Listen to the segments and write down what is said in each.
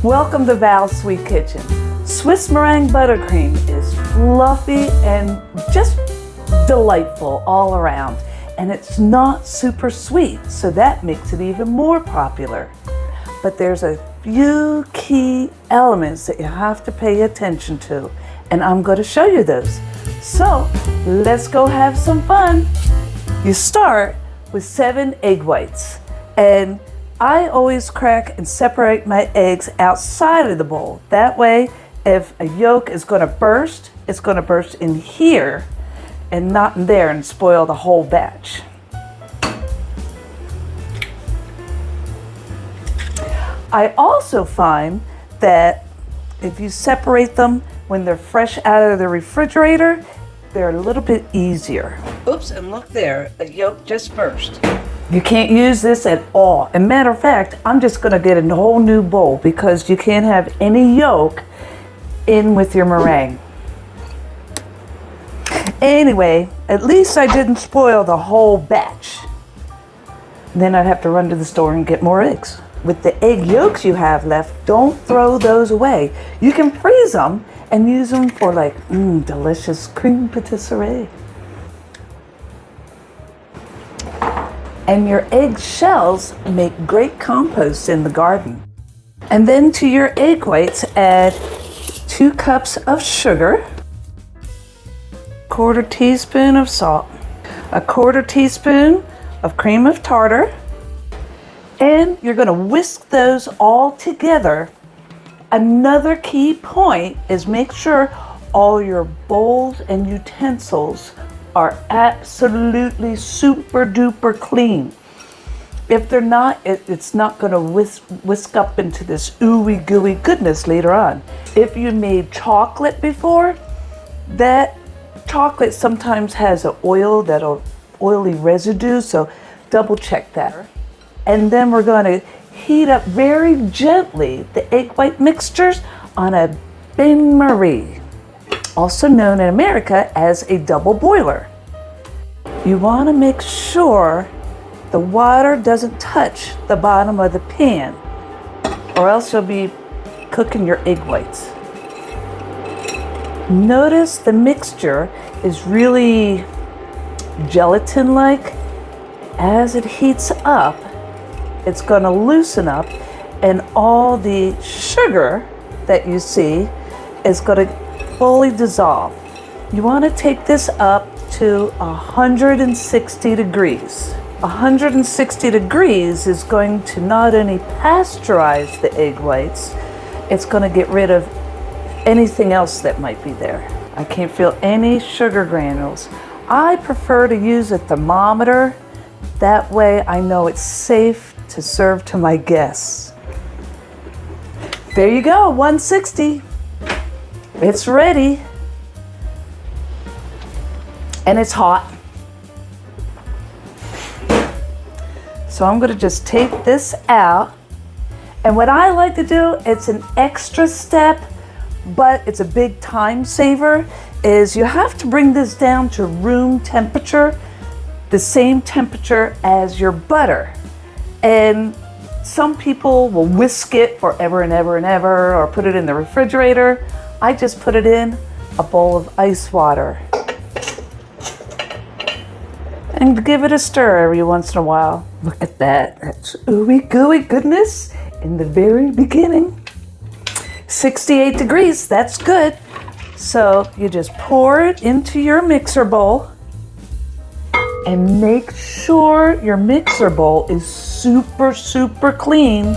Welcome to Val's Sweet Kitchen. Swiss Meringue Buttercream is fluffy and just delightful all around. And it's not super sweet, so that makes it even more popular. But there's a few key elements that you have to pay attention to, and I'm going to show you those. So let's go have some fun. You start with 7 egg whites, and I always crack and separate my eggs outside of the bowl. That way, if a yolk is going to burst, it's going to burst in here and not in there and spoil the whole batch. I also find that if you separate them when they're fresh out of the refrigerator, they're a little bit easier. Oops, and look there, the yolk just burst. You can't use this at all. As a matter of fact, I'm just gonna get a whole new bowl because you can't have any yolk in with your meringue. Anyway, at least I didn't spoil the whole batch. Then I'd have to run to the store and get more eggs. With the egg yolks you have left, don't throw those away. You can freeze them and use them for like delicious cream patisserie. And your egg shells make great compost in the garden. And then to your egg whites, add 2 cups of sugar, 1/4 teaspoon of salt, 1/4 teaspoon of cream of tartar, and you're going to whisk those all together. Another key point is make sure all your bowls and utensils are absolutely super duper clean. If they're not, it's not going to whisk up into this ooey gooey goodness later on. If you made chocolate before, that chocolate sometimes has an oily residue, so double check that. And then we're going to heat up very gently the egg white mixtures on a bain-marie, also known in America as a double boiler. You want to make sure the water doesn't touch the bottom of the pan, or else you'll be cooking your egg whites. Notice the mixture is really gelatin-like. As it heats up, it's going to loosen up, and all the sugar that you see is going to fully dissolve. You want to take this up to 160 degrees. 160 degrees is going to not only pasteurize the egg whites, it's going to get rid of anything else that might be there. I can't feel any sugar granules. I prefer to use a thermometer. That way I know it's safe to serve to my guests. There you go, 160. It's ready. And it's hot. So I'm going to just take this out. And what I like to do, it's an extra step, but it's a big time saver, is you have to bring this down to room temperature, the same temperature as your butter. And some people will whisk it forever and ever and ever, or put it in the refrigerator. I just put it in a bowl of ice water and give it a stir every once in a while. Look at that. That's ooey gooey goodness in the very beginning. 68 degrees, that's good. So you just pour it into your mixer bowl and make sure your mixer bowl is super, super clean.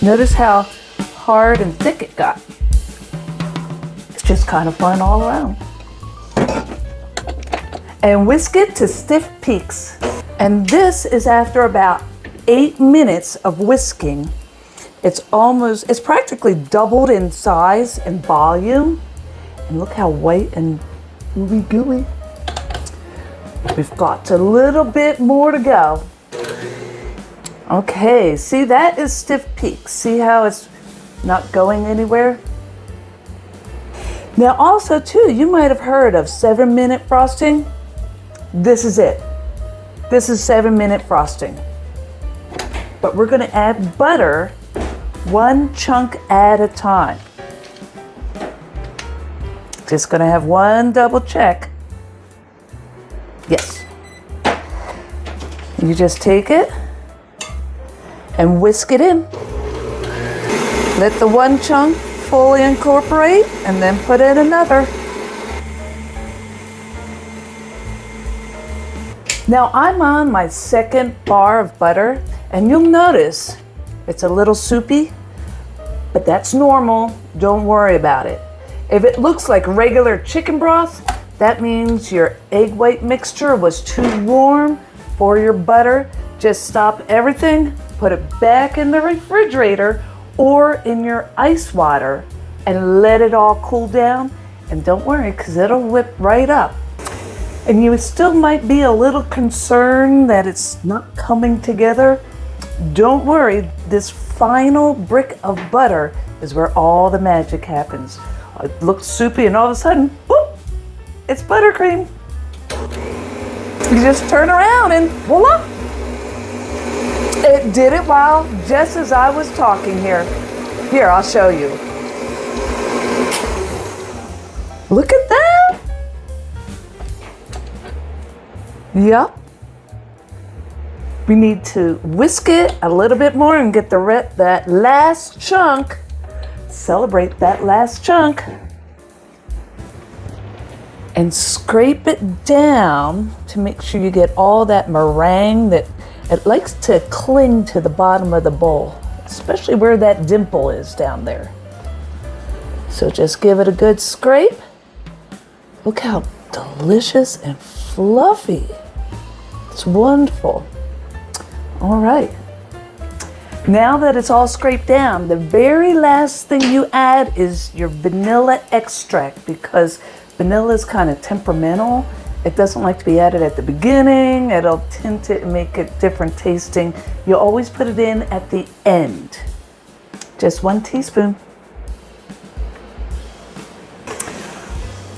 Notice how hard and thick it got. It's just kind of fun all around. And whisk it to stiff peaks. And this is after about 8 minutes of whisking. It's practically doubled in size and volume. And look how white and ooey gooey. We've got a little bit more to go. Okay, see, that is stiff peaks. See how it's not going anywhere? Now also too, you might have heard of 7-minute frosting. This is it. This is 7-minute frosting. but we're going to add butter one chunk at a time. Just going to have one double check. Yes. You just take it and whisk it in. Let the one chunk fully incorporate and then put in another. Now I'm on my second bar of butter, and you'll notice it's a little soupy, but that's normal. Don't worry about it. If it looks like regular chicken broth, that means your egg white mixture was too warm for your butter. Just stop everything, put it back in the refrigerator or in your ice water and let it all cool down. And don't worry, because it'll whip right up. And you still might be a little concerned that it's not coming together. Don't worry, this final brick of butter is where all the magic happens. It looks soupy and all of a sudden, whoop, it's buttercream. You just turn around and voila. It did it while just as I was talking here. Here, I'll show you. Look at that. Yep. We need to whisk it a little bit more and get that last chunk. Celebrate that last chunk. And scrape it down to make sure you get all that meringue that it likes to cling to the bottom of the bowl, especially where that dimple is down there. So just give it a good scrape. Look how delicious and fluffy. It's wonderful. All right. Now that it's all scraped down, the very last thing you add is your vanilla extract, because vanilla is kind of temperamental. It doesn't like to be added at the beginning. It'll tint it and make it different tasting. You always put it in at the end. Just 1 teaspoon.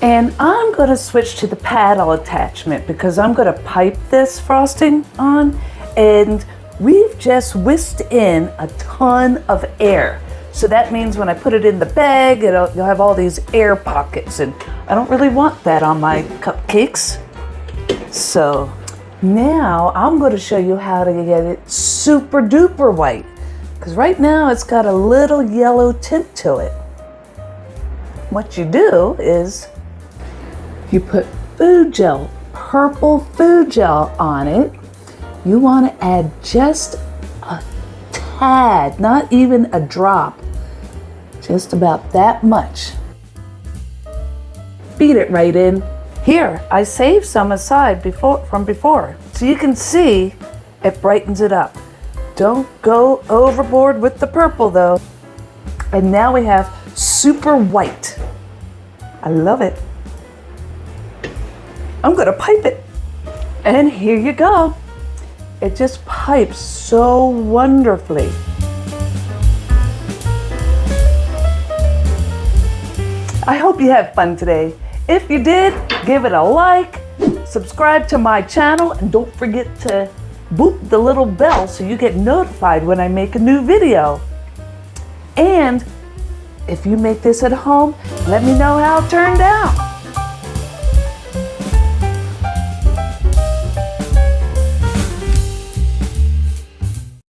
And I'm going to switch to the paddle attachment because I'm going to pipe this frosting on, and we've just whisked in a ton of air. So that means when I put it in the bag, you'll have all these air pockets, and I don't really want that on my cupcakes. So now I'm going to show you how to get it super duper white, because right now it's got a little yellow tint to it. What you do is you put food gel, purple food gel on it. You want to add just a tad, not even a drop, just about that much. Beat it right in. Here, I saved some aside from before, so you can see it brightens it up. Don't go overboard with the purple though. And now we have super white. I love it. I'm gonna pipe it. And here you go. It just pipes so wonderfully. I hope you had fun today. If you did, give it a like, subscribe to my channel, and don't forget to boop the little bell so you get notified when I make a new video. And if you make this at home, let me know how it turned out.